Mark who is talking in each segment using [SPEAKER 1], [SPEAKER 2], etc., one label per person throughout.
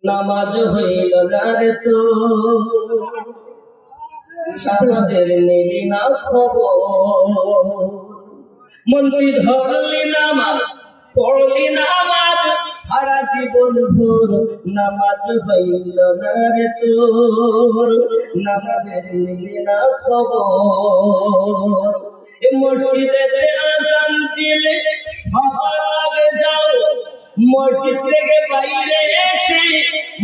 [SPEAKER 1] নামাজ হইল না রে তো সমাজের নিলি না খবর মন্ত্রী ধরলি নামাজ পড়লি নামাজ সারা জীবন ভোর নামাজ হইল না রে তোর নামাজের নিলি না খবর মসজিদে আযান দিলে সবার আগে যাও মসজিদ থেকে বাইরে এসে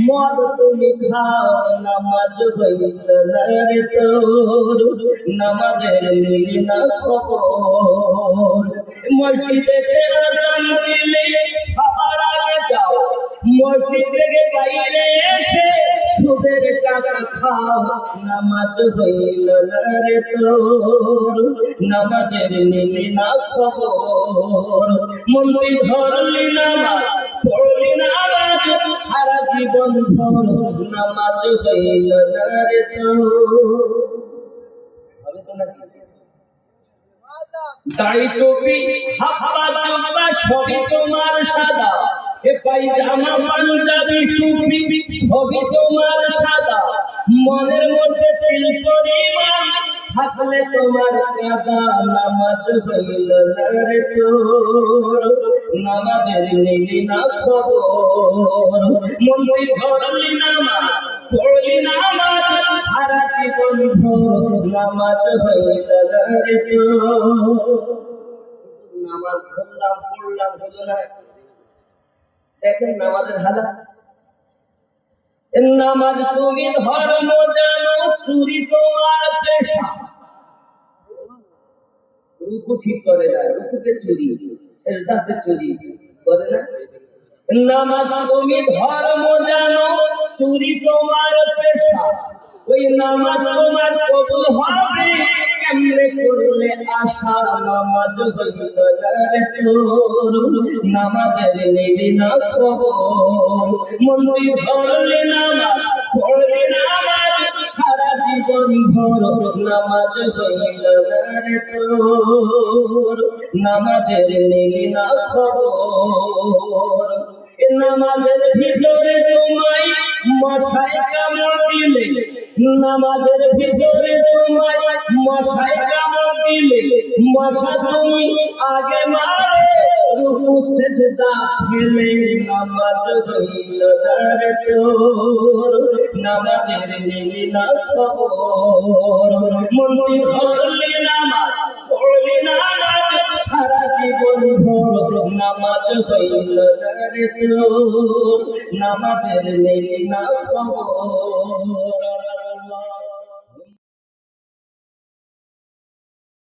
[SPEAKER 1] মদ তুমি খাও নামাজ হইল না রে তোর নামাজের নিলি না খবর মসজিদে আযান দিলে সবার আগে যাও মসজিদ থেকে বাইরে এসে সুদের টাকা খাও নামাজ হইল না রে তোর নামাজের নিলি না খবর মন্দির ধরলি নামাজ পড়লি নামাজ সারা জীবন ভর নামাজ হইল না রে তোর দাড়ি টুপি হাফা জামা সবই তোমার সাদা এ পায়জামা পাঞ্জাবি টুপি সবই তোমার সাদা মনের মধ্যে তিল পরিমাণ থাকলে তোমার কাদা নামাজ হইল না রে তোর নামাজের নিলি না খবর মন্দির ধরলি নামাজ পড়লি নামাজ সারা জীবন ভোর নামাজ হইল না রে তোর নামাজ ধরলাম পড়লাম হলো না দেখেন নামাজের হালাত নামাজ তুমি ধর্ম জানো চুরি তোমার পেশা রুকু ঠিক করে না রুকুতে চুরি সেজদাতে চুরি করে না নামাজ তুমি ধর্ম জানো চুরি তোমার পেশা ওই নামাজ তোমার কবুল হবে কেমনে করলে আশা নামাজ হইল না রে তোর নামাজের নিলি না খবর মন্দির ধরলি নামাজ পড়লি নামাজ সারা জীবন ভর নামাজ হইল না রে তোর নামাজের নিলি না খবর নামাজের ভিতরে তোমায় মশাই কামড় দিলে নামাজের ভিতরে তোমায় মশাই কামড় দিলে মশা তুমি আগে মারে রুকু সেজদা ফেলে নামাজ হইল না রে তোর নামাজের নিলি না খবর মন্দির ধরলি নামাজ পড়লি নামাজ সারা জীবন ভোর নামাজ হইল না রে তোর নামাজের নিলি না খবর